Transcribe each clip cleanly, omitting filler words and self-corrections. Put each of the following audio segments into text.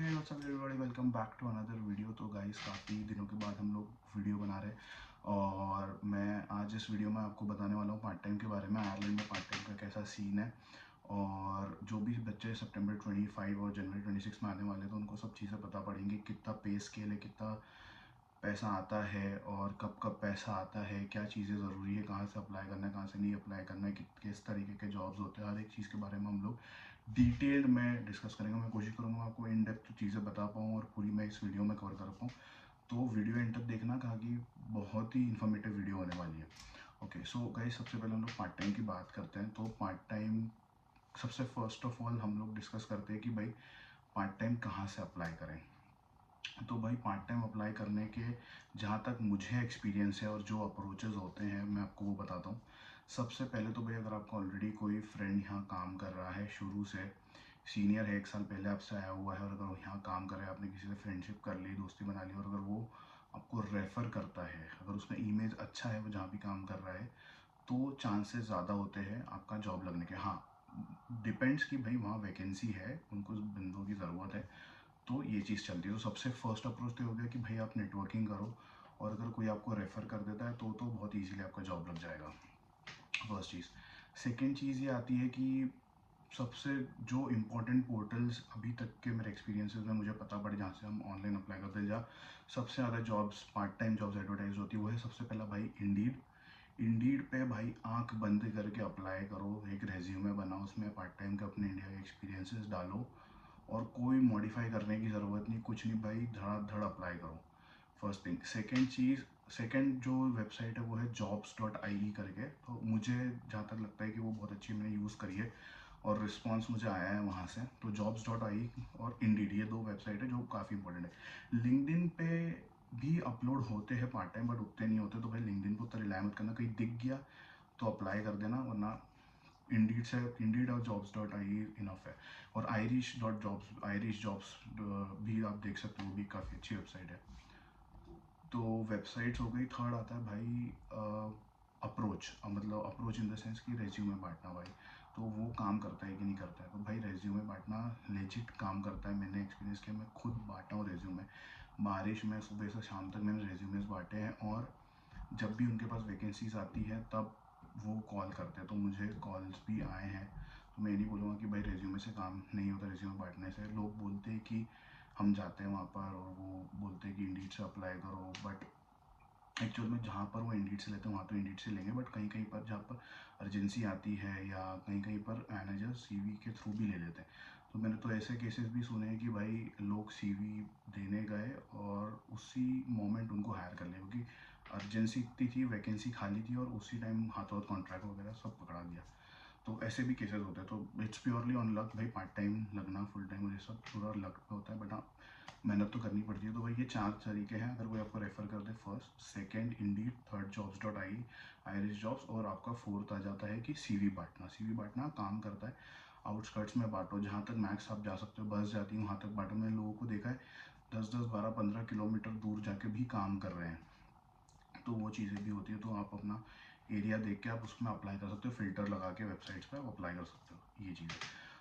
Hey what's up everybody, welcome back to another video. तो guys काफ़ी दिनों के बाद हम लोग वीडियो बना रहे हैं और मैं आज इस वीडियो में आपको बताने वाला हूँ पार्ट टाइम के बारे में। आयरलैंड में पार्ट टाइम का कैसा सीन है और जो भी बच्चे सितंबर 25 और जनवरी 26 में आने वाले हैं तो उनको सब चीज़ें पता पड़ेंगी। कितना पे स्केल है, कितना पैसा आता है और कब कब पैसा आता है, क्या चीज़ें ज़रूरी है, कहाँ से अप्लाई करना है, कहाँ से नहीं अप्लाई करना है, किस तरीके के जॉब्स होते हैं, हर एक चीज़ के बारे में हम लोग डिटेल्ड में डिस्कस करेंगे। मैं कोशिश करूँगा आपको इन डेप्थ चीज़ें बता पाऊँ और पूरी मैं इस वीडियो में कवर कर पाऊँ। तो वीडियो एंड तक देखना कि बहुत ही इन्फॉर्मेटिव वीडियो होने वाली है। ओके, सो गाइस सबसे पहले हम लोग पार्ट टाइम की बात करते हैं। तो पार्ट टाइम सबसे फर्स्ट ऑफ ऑल हम लोग डिस्कस करते हैं कि भाई पार्ट टाइम कहाँ से अप्लाई करें। तो भाई पार्ट टाइम अप्लाई करने के जहाँ तक मुझे एक्सपीरियंस है और जो अप्रोचेज़ होते हैं मैं आपको वो बताता हूँ। सबसे पहले तो भाई अगर आपका ऑलरेडी कोई फ्रेंड यहाँ काम कर रहा है, शुरू से सीनियर है, 1 साल पहले आपसे आया हुआ है और अगर वो यहाँ काम कर रहा है, आपने किसी से फ्रेंडशिप कर ली, दोस्ती बना ली और अगर वो आपको रेफ़र करता है, अगर उसका इमेज अच्छा है, वो जहाँ भी काम कर रहा है, तो चांसेस ज़्यादा होते हैं आपका जॉब लगने के। हाँ, डिपेंड्स कि भाई वहाँ वैकेंसी है, उनको उस बंदों की ज़रूरत है, तो ये चीज़ चलती है। तो सबसे फर्स्ट अप्रोच तो हो गया कि भाई आप नेटवर्किंग करो और अगर कोई आपको रेफ़र कर देता है तो बहुत ईजीली आपका जॉब लग जाएगा, फर्स्ट चीज़। सेकेंड चीज़ ये आती है कि सबसे जो इम्पोर्टेंट पोर्टल्स अभी तक के मेरे एक्सपीरियंसेस में मुझे पता पड़े जहाँ से हम ऑनलाइन अप्लाई करते हैं, जहाँ सबसे ज़्यादा jobs part time jobs advertise होती है, वो है सबसे पहला भाई इंडीड। इंडीड पे भाई आंख बंद करके अप्लाई करो, एक रेज्यूमे बनाओ, उसमें पार्ट टाइम के अपने इंडिया के एक्सपीरियंसेस डालो और कोई मॉडिफाई करने की ज़रूरत नहीं, कुछ नहीं भाई, धड़ाधड़ अप्लाई करो, फर्स्ट थिंग। सेकेंड चीज़, सेकेंड जो वेबसाइट है वो है jobs.ie करके। तो मुझे जहाँ तक लगता है कि वो बहुत अच्छी, मैंने यूज़ करी है और रिस्पांस मुझे आया है वहाँ से। तो jobs.ie और इंडीड, ये दो वेबसाइट है जो काफ़ी इंपॉर्टेंट है। लिंक्डइन पे भी अपलोड होते हैं पार्ट टाइम बट उतने नहीं होते, तो भाई लिंक्डइन को उतना रिलाय मत करना, कहीं दिख गया तो अप्लाई कर देना, वरना इंडीड से, इंडीड और jobs.ie इनफ है। और आयरिश जॉब्स भी आप देख सकते हो, वो भी काफ़ी अच्छी वेबसाइट है। तो वेबसाइट्स हो गई। थर्ड आता है भाई अप्रोच, मतलब अप्रोच इन द सेंस कि रेज्यूमे बांटना भाई, तो वो काम करता है कि नहीं करता है। तो भाई रेज्यूमे बांटना लेजिट काम करता है, मैंने एक्सपीरियंस किया, मैं खुद बांटा हूँ रेज्यूमे। बारिश में सुबह से शाम तक मैंने रेज्यूमेस बांटे हैं और जब भी उनके पास वैकेंसीज आती है तब वो कॉल करते हैं, तो मुझे कॉल्स भी आए हैं। तो मैं ये नहीं बोलूँगा कि भाई रेज्यूमे से काम नहीं होता, रेज्यूमे बांटने से। लोग बोलते हैं कि हम जाते हैं वहाँ पर और वो बोलते हैं कि इंडीड से अप्लाई करो, बट एक्चुअल में जहाँ पर वो इंडीड से लेते हैं वहाँ तो इंडीड से लेंगे, बट कहीं कहीं पर जहाँ पर अर्जेंसी आती है या कहीं कहीं पर मैनेजर सीवी के थ्रू भी ले लेते हैं। तो मैंने तो ऐसे केसेस भी सुने हैं कि भाई लोग सीवी देने गए और उसी मोमेंट उनको हायर कर लिया, क्योंकि अर्जेंसी इतनी थी, वैकेंसी खाली थी और उसी टाइम हाथों हाथ कॉन्ट्रैक्ट वगैरह सब पकड़ा दिया। तो ऐसे भी केसेस होते हैं। तो इट्स प्योरली ऑन लक भाई, पार्ट टाइम लगना, फुल टाइम, और ये सब पूरा लक पे होता है, बट हाँ मेहनत तो करनी पड़ती है। तो भाई ये 4 तरीके हैं अगर कोई आपको रेफर कर दे। First, second Indeed, third jobs.ie, Irish jobs, और आपका फोर्थ आ जाता है कि सीवी बांटना। सीवी बांटना काम करता है, आउटस्कर्ट्स में बांटो, जहाँ तक मैक्स आप जा सकते हो, बस जाती है वहाँ तक बांटो। मैंने लोगों को देखा है 10-10, 12-15 किलोमीटर दूर जाके भी काम कर रहे हैं, तो वो चीज़ें भी होती है। तो आप अपना एरिया देख के आप उसमें अप्लाई कर सकते हो, फिल्टर लगा के वेबसाइट्स पे आप अप्लाई कर सकते हो, ये चीज़ है।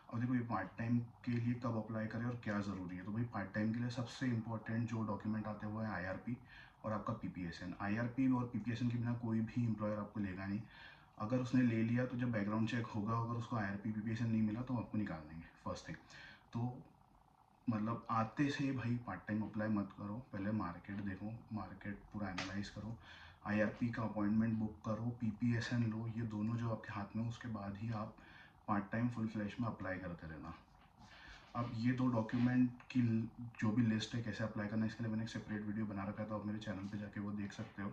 अब देखो ये पार्ट टाइम के लिए कब अप्लाई करें और क्या ज़रूरी है। तो भाई पार्ट टाइम के लिए सबसे इंपॉर्टेंट जो डॉक्यूमेंट आते हैं वो है IRP और आपका PPSN। IRP और PPSN के बिना कोई भी एम्प्लॉयर आपको लेगा नहीं। अगर उसने ले लिया तो जब बैकग्राउंड चेक होगा, अगर उसको IRP PPSN नहीं मिला तो आपको निकाल देंगे, फर्स्ट थिंग। तो मतलब आते से भाई पार्ट टाइम अप्लाई मत करो, पहले मार्केट देखो, मार्केट पूरा एनालाइज करो, IRP का अपॉइंटमेंट बुक करो, PPSN लो, ये दोनों जो आपके हाथ में हो उसके बाद ही आप पार्ट टाइम फुल फ्लैश में अप्लाई करते रहना। अब ये दो डॉक्यूमेंट की जो भी लिस्ट है कैसे अप्लाई करना है, इसके लिए मैंने एक सेपरेट वीडियो बना रखा है, तो आप मेरे चैनल पे जाके वो देख सकते हो।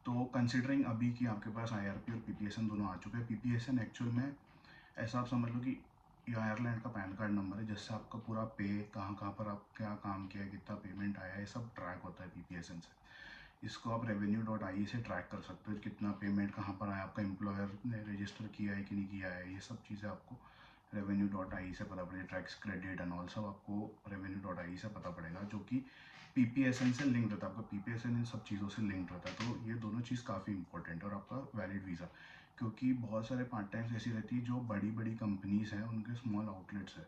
तो कंसिडरिंग अभी कि आपके पास IRP और PPSN दोनों आ चुके हैं, PPSN एक्चुअल में ऐसा आप समझ लो कि ये आयरलैंड का पैन कार्ड नंबर है, जिससे आपका पूरा पे, कहाँ कहाँ पर आप क्या काम किया है, कितना पेमेंट आया है, ये सब ट्रैक होता है PPSN से। इसको आप revenue.ie से ट्रैक कर सकते हो, कितना पेमेंट कहाँ पर आया, आपका एम्प्लॉयर ने रजिस्टर किया है कि नहीं किया है, ये सब चीज़ें आपको revenue.ie से पता पड़ेगा। टैक्स क्रेडिट एंड ऑल सब आपको revenue.ie से पता पड़ेगा, जो कि PPSN से लिंक रहता है। आपका PPSN इन सब चीज़ों से लिंक रहता है, तो ये दोनों चीज़ काफ़ी इंपॉर्टेंट है। और आपका वैलिड वीज़ा, क्योंकि बहुत सारे पार्ट टाइम्स ऐसी रहती है जो बड़ी बड़ी कंपनीज हैं, उनके स्मॉल आउटलेट्स है,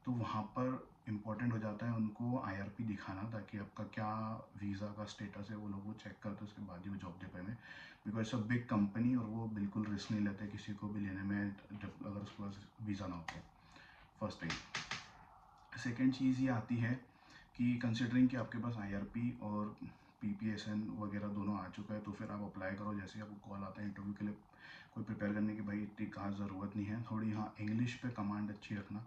तो वहाँ पर इंपॉर्टेंट वो IRP दिखाना, ताकि आपका क्या वीज़ा का स्टेटस है वो लोग वो चेक करते, उसके बाद ही वो जॉब दे पाएंगे। Because it's a big company और वो बिल्कुल रिस्क नहीं लेते किसी को भी लेने में जब अगर उसके पास वीज़ा ना हो तो। First thing. सेकेंड चीज़ ये आती है कि कंसिडरिंग कि आपके पास IRP और PPSN वगैरह दोनों आ चुका है, तो फिर आप अप्लाई करो। जैसे ही आपको कॉल आता है इंटरव्यू के लिए कोई प्रिपेयर करने की, भाई इतनी खास ज़रूरत नहीं है। थोड़ी हाँ इंग्लिश पे कमांड अच्छी रखना,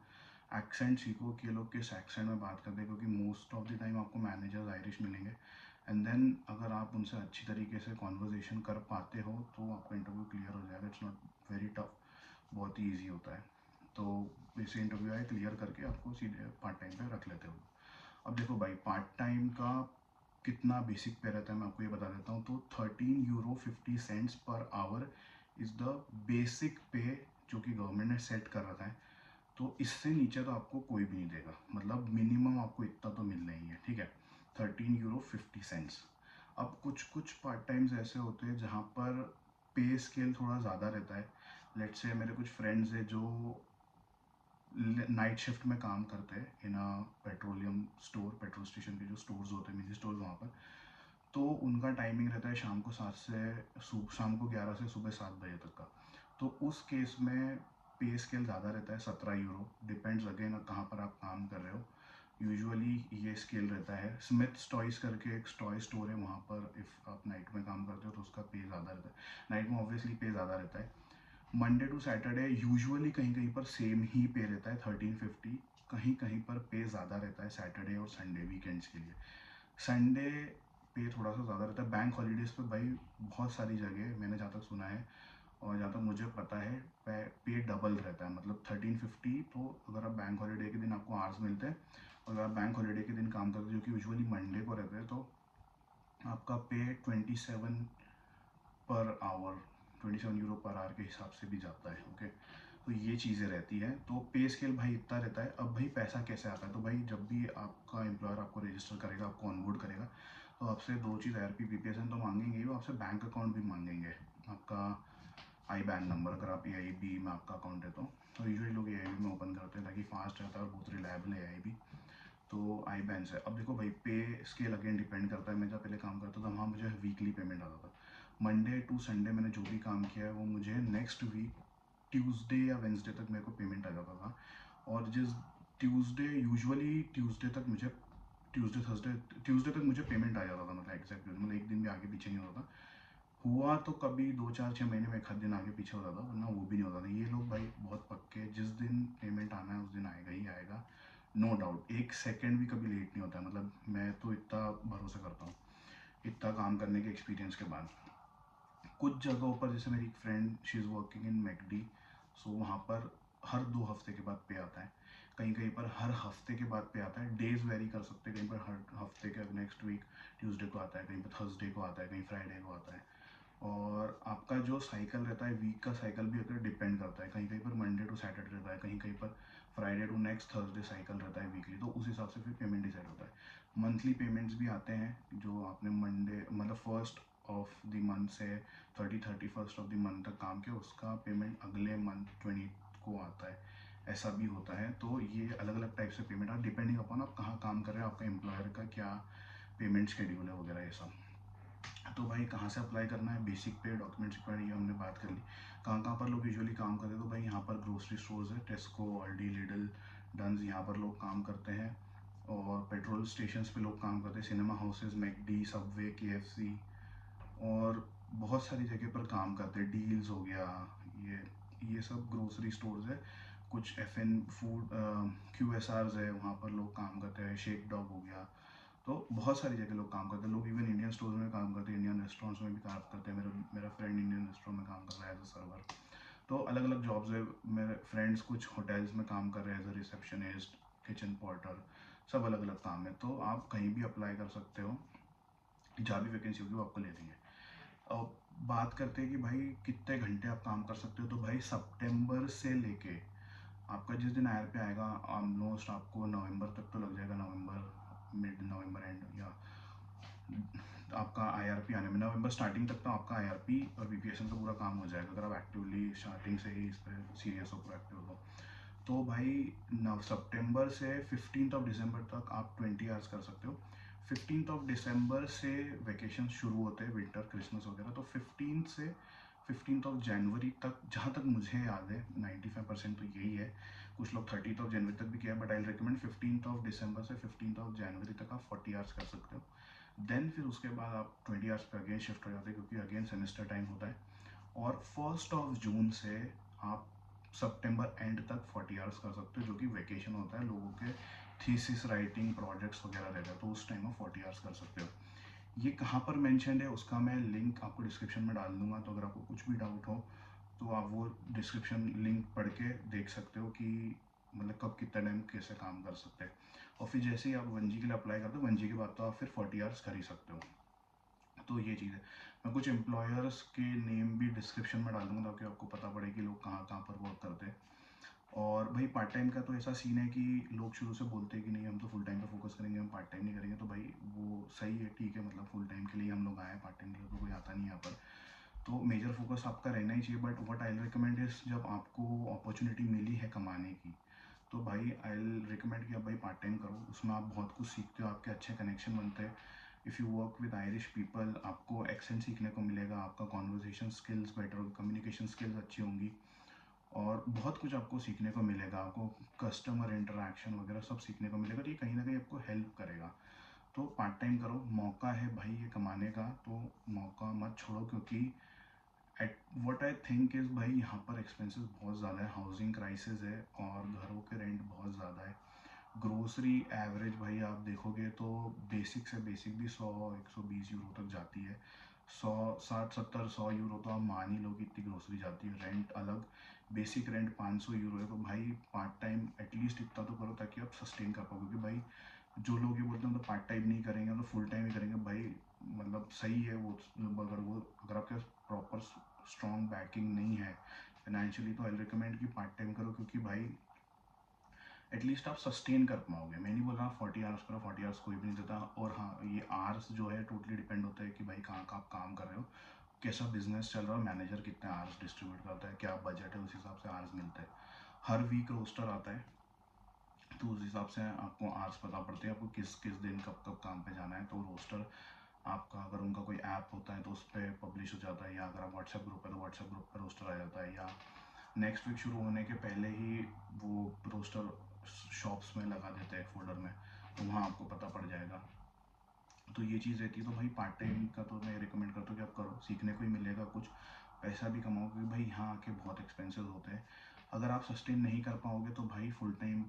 एक्सेंट सीखो कि लोग किस एक्सेंट में बात करते हैं, क्योंकि मोस्ट ऑफ द टाइम आपको मैनेजर्स आयरिश मिलेंगे। एंड देन अगर आप उनसे अच्छी तरीके से कॉन्वर्जेसन कर पाते हो तो आपका इंटरव्यू क्लियर हो जाएगा। इट्स नॉट वेरी टफ, बहुत ही ईजी होता है। तो वैसे इंटरव्यू आए क्लियर करके आपको सीधे पार्ट टाइम पे रख लेते हो। अब देखो भाई, पार्ट टाइम का कितना बेसिक पे रहता है मैं आपको ये बता देता हूँ। तो 13 euro 50 cents per hour is the basic pay जो कि गवर्नमेंट ने सेट कर रखा है। तो इससे नीचे तो आपको कोई भी नहीं देगा, मतलब मिनिमम आपको इतना तो मिलना ही है, ठीक है। 13 यूरो 50 सेंट्स। अब कुछ कुछ पार्ट टाइम्स ऐसे होते हैं जहाँ पर पे स्केल थोड़ा ज़्यादा रहता है। लेट्स से मेरे कुछ फ्रेंड्स हैं जो नाइट शिफ्ट में काम करते हैं इन अ पेट्रोलियम स्टोर, पेट्रोल स्टेशन के जो स्टोर्स होते हैं, मिनी स्टोर वहाँ पर। तो उनका टाइमिंग रहता है शाम को 7 से शाम को 11 से सुबह 7 बजे तक का। तो उस केस में पे स्केल ज़्यादा रहता है, 17 यूरो। डिपेंड्स अगेन कहाँ पर आप काम कर रहे हो। यूजुअली ये स्केल रहता है। स्मिथ टॉयज़ करके एक टॉय स्टोर है, वहाँ पर इफ़ आप नाइट में काम करते हो तो उसका पे ज़्यादा रहता है। नाइट में ऑब्वियसली पे ज़्यादा रहता है। मंडे टू सैटरडे यूजुअली कहीं कहीं पर सेम ही पे रहता है 1350। कहीं कहीं पर पे ज़्यादा रहता है सैटरडे और संडे, वीकेंड्स के लिए। संडे पे थोड़ा सा ज़्यादा रहता है। बैंक हॉलीडेज़ पे भाई बहुत सारी जगह मैंने जहाँ तक सुना है और जहाँ तक मुझे पता है पे डबल रहता है, मतलब 1350। तो अगर आप बैंक हॉलीडे के दिन आपको आवर्स मिलते हैं और अगर आप बैंक हॉलीडे के दिन काम करते हैं जो कि यूजुअली मंडे को रहते हैं, तो आपका पे 27 per hour, 27 euro per hour के हिसाब से भी जाता है। ओके, तो ये चीज़ें रहती हैं। तो पे स्केल भाई इतना रहता है। अब भाई पैसा कैसे आता है, तो भाई जब भी आपका एम्प्लॉयर आपको रजिस्टर करेगा, आपको ऑनबोर्ड करेगा, तो आपसे दो चीज़ IRP PPSN तो मांगेंगे ही, वो आपसे बैंक अकाउंट भी मांगेंगे, आपका IBAN नंबर। अगर आप AIB में आपका अकाउंट है तो यूजुअली लोग AIB में ओपन करते हैं ताकि फास्ट रहता है और बहुत रिलायबल है AIB। तो IBAN से अब देखो भाई, पे स्केल अगेन डिपेंड करता है। मैं जब पहले काम करता था वहाँ मुझे वीकली पेमेंट आता था। मंडे टू संडे मैंने जो भी काम किया है वो मुझे नेक्स्ट वीक ट्यूसडे या वेंसडे तक मेरे को पेमेंट आ जाता था। और जिस ट्यूसडे, यूजुअली ट्यूसडे तक मुझे, ट्यूसडे तक मुझे पेमेंट आ जाता था, मतलब एग्जैक्ट, मतलब एक दिन भी आगे पीछे नहीं होता था। हुआ तो कभी 2 4 6 महीने में एक आध दिन आगे पीछे होता था, वरना वो भी नहीं होता था। ये लोग भाई बहुत पक्के, जिस दिन पेमेंट आना है उस दिन आएगा ही आएगा, नो डाउट। एक सेकंड भी कभी लेट नहीं होता है। मतलब मैं तो इतना भरोसा करता हूँ इतना काम करने के एक्सपीरियंस के बाद। कुछ जगहों पर, जैसे मेरी एक friend, she is working in McD, so वहाँ पर हर 2 हफ्ते के बाद पे आता है। कहीं कहीं पर हर हफ्ते के बाद पे आता है। डेज वेरी कर सकते हैं, कहीं पर हर हफ्ते के नेक्स्ट वीक ट्यूसडे को आता है, कहीं पर थर्सडे को आता है, कहीं फ्राइडे को आता है। और आपका जो साइकिल रहता है, वीक का साइकिल भी अगर डिपेंड करता है, कहीं कहीं पर मंडे टू सैटरडे रहता है, कहीं कहीं पर Friday to next Thursday cycle रहता है वीकली। तो उस हिसाब से फिर पेमेंट डिसाइड होता है। मंथली पेमेंट्स भी आते हैं, जो आपने मंडे मतलब फर्स्ट ऑफ द मंथ से 31st ऑफ द मंथ तक काम किया, उसका पेमेंट अगले मंथ 20 को आता है। ऐसा भी होता है। तो ये अलग अलग टाइप से पेमेंट है, डिपेंडिंग अपॉन आप कहाँ काम कर रहे हैं, आपका एम्प्लॉयर का क्या पेमेंट शेड्यूल है वगैरह ये सब। तो भाई कहाँ से अप्लाई करना है, बेसिक पे, डॉक्यूमेंट्स रिक्वायर्ड, ये हमने बात कर ली। कहाँ कहाँ पर लोग यूजुअली काम करते हैं, तो भाई यहाँ पर ग्रोसरी स्टोर्स है, टेस्को, ऑल्डी, लिडल, डन्स, यहाँ पर लोग काम करते हैं। और पेट्रोल स्टेशंस पे लोग काम करते हैं, cinema houses, McD, Subway, KFC, और बहुत सारी जगह पर काम करते हैं। डील्स हो गया, ये सब ग्रोसरी स्टोर्स है। कुछ FN फूड QSRs है, वहाँ पर लोग काम करते हैं। शेक डॉग हो गया। तो बहुत सारी जगह लोग काम करते हैं। लोग इवन इंडियन स्टोर्स में काम करते हैं, इंडियन रेस्टोरेंट्स में भी काम करते हैं। मेरा फ्रेंड इंडियन रेस्टोरेंट में काम कर रहा है एज अ सर्वर। तो अलग अलग जॉब्स है। मेरे फ्रेंड्स कुछ होटल्स में काम कर रहे हैं as a receptionist, kitchen porter, सब अलग अलग काम है। तो आप कहीं भी अप्लाई कर सकते हो, जहाँ भी वैकेंसी होगी वो आपको ले लेंगे। अब बात करते हैं कि भाई कितने घंटे आप काम कर सकते हो। तो भाई सितंबर से लेके आपका जिस दिन IRP आएगा, ऑलमोस्ट आपको नवंबर तक तो लग जाएगा, नवंबर, मिड नवंबर एंड, या आपका IRP आने में नवंबर स्टार्टिंग तक तो आपका IRP और PPSN का पूरा काम हो जाएगा, अगर आप एक्टिवली स्टार्टिंग से ही इस पर सीरियस हो, प्रोएक्टिव हो। तो भाई नव सितंबर से 15 तक आप 20 आवर्स कर सकते हो। 15 से वेकेशन शुरू होते हैं, विंटर क्रिसमस वगैरह। तो 15 तक, जहाँ तक मुझे याद है 95% तो यही है। कुछ लोग 30 तक भी किया, बट आई रिकमेंड 15 से 15 तक आप 40 आवर्स कर सकते हो। देन फिर उसके बाद आप 20 आवर्स पे अगेन शिफ्ट हो जाते हैं, क्योंकि अगेन सेमेस्टर टाइम होता है। और 1 जून से आप सितंबर एंड तक 40 आवर्स कर सकते हो, जो कि वेकेशन होता है लोगों के, थीसिस राइटिंग प्रोजेक्ट्स वगैरह रहता है, तो उस टाइम आप 40 आवर्स कर सकते हो। ये कहाँ पर मेंशन है उसका मैं लिंक आपको डिस्क्रिप्शन में डाल दूंगा, तो अगर आपको कुछ भी डाउट हो तो आप वो डिस्क्रिप्शन लिंक पढ़ के देख सकते हो कि मतलब कब कितना टाइम कैसे काम कर सकते हैं। और फिर जैसे ही आप 1G के लिए अप्लाई करते हो, 1G के बाद तो आप फिर 40 आवर्स कर ही सकते हो। तो ये चीज़ है। मैं कुछ एम्प्लॉयर्स के नेम भी डिस्क्रिप्शन में डाल दूँगा, ताकि आपको पता पड़े कि लोग कहाँ कहाँ पर वर्क करते हैं। और भाई पार्ट टाइम का तो ऐसा सीन है कि लोग शुरू से बोलते हैं कि नहीं हम तो फुल टाइम पे फोकस करेंगे, हम पार्ट टाइम नहीं करेंगे। तो भाई वो सही है, ठीक है, मतलब फुल टाइम के लिए हम लोग आए हैं, पार्ट टाइम के लिए तो कोई आता नहीं है यहाँ पर। तो मेजर फोकस आपका रहना ही चाहिए। But what I recommend is, जब आपको अपॉर्चुनिटी मिली है कमाने की, तो भाई आई रिकमेंड कि आप भाई पार्ट टाइम करो। उसमें आप बहुत कुछ सीखते हो, आपके अच्छे कनेक्शन बनते हैं। If you work with Irish people, आपको एक्सेंट सीखने को मिलेगा, आपका कॉन्वर्जेशन स्किल्स बेटर होगी, कम्युनिकेशन स्किल्स अच्छी होंगी, और बहुत कुछ आपको सीखने को मिलेगा। आपको कस्टमर इंटरेक्शन वगैरह सब सीखने को मिलेगा, तो ये कहीं ना कहीं आपको हेल्प करेगा। तो पार्ट टाइम करो, मौका है भाई ये कमाने का, तो मौका मत छोड़ो। क्योंकि at what I think is भाई यहाँ पर एक्सपेंसेस बहुत ज़्यादा है, हाउसिंग क्राइसिस है, और घरों के रेंट बहुत ज़्यादा है। ग्रोसरी एवरेज भाई आप देखोगे तो बेसिक से बेसिक भी 100-120 यूरो तक जाती है। 100, 60, 70, 100 यूरो तो आप मान ही लो कि इतनी ग्रोसरी जाती है। रेंट अलग, बेसिक रेंट 500 यूरो है। तो भाई पार्ट टाइम एटलीस्ट इतना तो करो, ताकि आप सस्टेन कर पाओ। क्योंकि भाई जो लोग ये बोलते हैं तो पार्ट टाइम नहीं करेंगे, तो फुल टाइम ही करेंगे, भाई मतलब सही है वो। अगर आपके प्रॉपर स्ट्रॉन्ग बैकिंग नहीं है फाइनेंशियली, तो आई रिकमेंड कि पार्ट टाइम करो। क्योंकि भाई एटलीस्ट आप सस्टेन कर पाओगे। मैं नहीं बोल रहा 40 आवर्स करो, 40 आवर्स कोई भी नहीं देता। और हाँ, ये आवर्स जो है टोटली डिपेंड होता है कि भाई कहाँ का आप काम कर रहे हो, कैसा बिजनेस चल रहा है, मैनेजर कितने आवर्स डिस्ट्रीब्यूट करता है, क्या बजट है, उस हिसाब से आवर्स मिलते हैं। हर वीक रोस्टर आता है, तो उस हिसाब से आपको आवर्स पता पड़ते हैं, आपको किस किस दिन कब कब काम पे जाना है। तो रोस्टर आपका, अगर उनका कोई ऐप होता है तो उस पर पब्लिश हो जाता है, या अगर आप व्हाट्सएप ग्रुप है तो व्हाट्सएप ग्रुप पर रोस्टर आ जाता है, या नेक्स्ट वीक शुरू होने के पहले ही वो रोस्टर शॉप्स में लगा देते हैं फोल्डर में, तो वहाँ आपको पता पड़ जाएगा। तो ये चीज़ रहती है। तो भाई पार्ट टाइम का तो मैं रिकमेंड करता हूँ कि आप करो, सीखने को ही मिलेगा, कुछ पैसा भी कमाओ। क्योंकि भाई यहाँ आके बहुत एक्सपेंसिव होते हैं। अगर आप सस्टेन नहीं कर पाओगे तो भाई फुल टाइम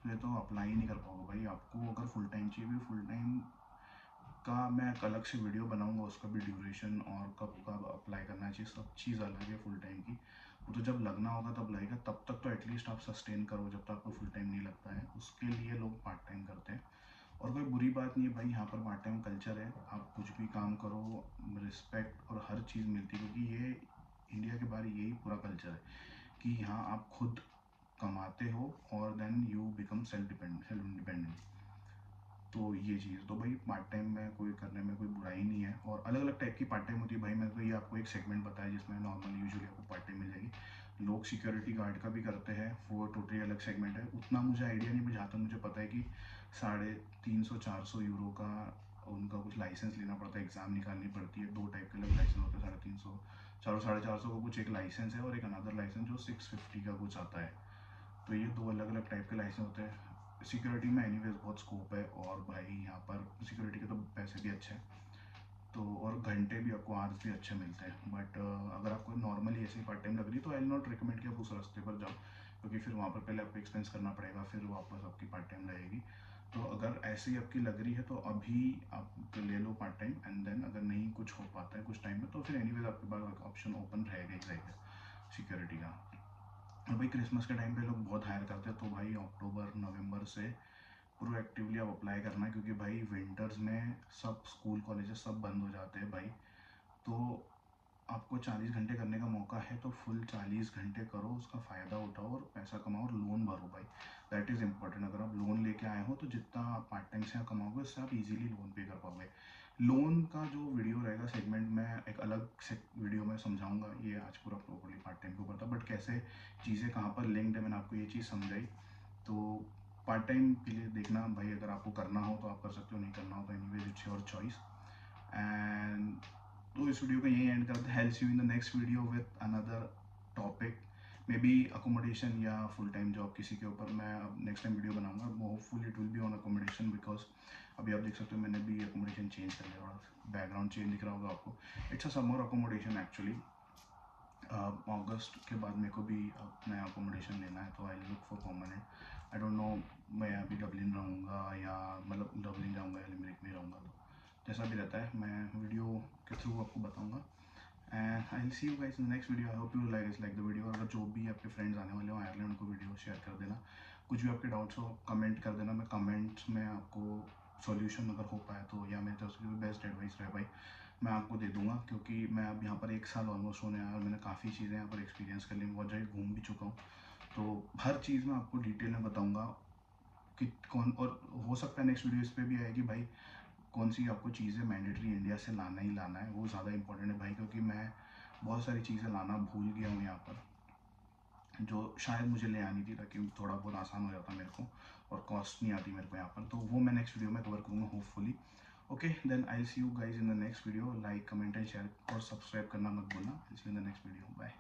पे तो अप्लाई ही नहीं कर पाओगे। भाई आपको अगर फुल टाइम चाहिए, भी फुल टाइम का मैं एक अलग से वीडियो बनाऊंगा, उसका भी ड्यूरेशन और कब कब अप्लाई करना चाहिए, सब चीज़ अलग है फुल टाइम की। वो तो जब लगना होगा तब लगेगा, तब तक तो एटलीस्ट आप सस्टेन करो, जब तक आपको फुल टाइम नहीं लगता है। उसके लिए लोग पार्ट टाइम करते हैं। और कोई बुरी बात नहीं है भाई, यहाँ पर पार्ट टाइम कल्चर है, आप कुछ भी काम करो, रिस्पेक्ट और हर चीज़ मिलती है। क्योंकि ये इंडिया के बाहर यही पूरा कल्चर है कि यहाँ आप खुद कमाते हो, और then you become self independent. तो ये चीज़ तो भाई पार्ट टाइम में कोई करने में कोई बुराई नहीं है। और अलग अलग टाइप की पार्ट टाइम होती है भाई। मैं तो ये आपको एक सेगमेंट बताया जिसमें नॉर्मल यूजुअली आपको पार्ट टाइम मिल जाएगी। लोग सिक्योरिटी गार्ड का भी करते हैं, वो टोटली अलग सेगमेंट है। उतना मुझे आइडिया नहीं, जहाँ तक मुझे पता है कि 350-400 यूरो का उनका कुछ लाइसेंस लेना पड़ता है, एग्ज़ाम निकालनी पड़ती है। दो टाइप के अलग लाइसेंस होते हैं, 350, 400-450 का कुछ एक लाइसेंस है, और एक अनदर लाइसेंस जो 650 का कुछ आता है। तो ये दो अलग अलग टाइप के लाइसेंस होते हैं। सिक्योरिटी में एनीवेज बहुत स्कोप है, और भाई यहाँ पर सिक्योरिटी के तो पैसे भी अच्छे हैं। तो और घंटे भी आपको आवर्स भी अच्छे मिलते हैं। बट अगर आपको नॉर्मली ऐसे ही पार्ट टाइम लग रही है, तो आई विल नॉट रिकमेंड कि आप उस रास्ते पर जाओ। क्योंकि फिर वहाँ पर पहले आपको एक्सपेंस करना पड़ेगा, फिर वापस आपकी पार्ट टाइम लगेगी। तो अगर ऐसे ही आपकी लग रही है तो अभी आप ले लो पार्ट टाइम, एंड देन अगर नहीं कुछ हो पाता है कुछ टाइम में, तो फिर एनीवेज आपके पास ऑप्शन ओपन रहेगा ही रहेगा सिक्योरिटी का। और भाई क्रिसमस के टाइम पे लोग बहुत हायर करते हैं, तो भाई अक्टूबर नवंबर से प्रोएक्टिवली आप अप्लाई करना है। क्योंकि भाई विंटर्स में सब स्कूल कॉलेजेस सब बंद हो जाते हैं भाई। तो आपको 40 घंटे करने का मौका है तो फुल 40 घंटे करो, उसका फ़ायदा उठाओ और पैसा कमाओ और लोन भरो भाई। That is important. अगर आप लोन लेके आए हो तो जितना आप पार्ट टाइम से कमाओगे उससे आप इजीली लोन पे कर पाओगे। लोन का जो वीडियो रहेगा सेगमेंट मैं एक अलग से वीडियो में समझाऊंगा। ये आज पूरा प्रॉपर्ली पार्ट टाइम के ऊपर था, बट कैसे चीज़ें कहाँ पर लिंक्ड है मैंने आपको ये चीज़ समझाई। तो पार्ट टाइम के लिए देखना भाई, अगर आपको करना हो तो आप कर सकते हो, नहीं करना हो तो anyways it's your choice. And तो इस वीडियो को यही एंड करते हैं। Helps you in the next video with another topic, may be accommodation या फुल टाइम जॉब, किसी के ऊपर मैं अब नेक्स्ट टाइम वीडियो बनाऊंगा। Hopefully it will be on accommodation, because अभी आप देख सकते हो मैंने भी अकोमोडेशन चेंज कर लिया, थोड़ा बैकग्राउंड चेंज दिख रहा होगा आपको। It's a summer accommodation actually. अगस्त के बाद मेरे को भी नया अकोमोडेशन लेना है, तो I look for permanent. I don't know मैं अभी डबलिन रहूँगा या मतलब डबलिन जाऊँगा या लिमरिक में रहूँगा, तो जैसा भी रहता है मैं वीडियो के थ्रू आपको बताऊँगा। And I will see you guys in the next video. I hope you like the video. अगर जो भी आपके फ्रेंड्स आने वाले हो आयरलैंड, उनको वीडियो शेयर कर देना। कुछ भी आपके डाउट्स हो कमेंट कर देना, मैं कमेंट्स में आपको सॉल्यूशन अगर हो पाए तो, या मेरे तरफ से भी बेस्ट एडवाइस रहे भाई, मैं आपको दे दूंगा। क्योंकि मैं अब यहाँ पर 1 साल ऑलमोस्ट होने आया और मैंने काफ़ी चीज़ें यहाँ पर एक्सपीरियंस कर ली, बहुत जगह घूम भी चुका हूँ। तो हर चीज़ मैं आपको डिटेल में बताऊँगा कि कौन, और हो सकता है नेक्स्ट वीडियो इस पर भी आएगी भाई, कौन सी आपको चीज़ें मैंडेटरी इंडिया से लाना ही लाना है, वो ज़्यादा इंपॉर्टेंट है भाई। क्योंकि मैं बहुत सारी चीज़ें लाना भूल गया हूँ यहाँ पर, जो शायद मुझे ले आनी थी ताकि थोड़ा बहुत आसान हो जाता मेरे को और कॉस्ट नहीं आती मेरे को यहाँ पर। तो वो मैं नेक्स्ट वीडियो में कवर करूँगा hopefully. Okay then I see you guys in the next video. Like comment and share और सब्सक्राइब करना मत भूलना। I see you in the next video. Bye.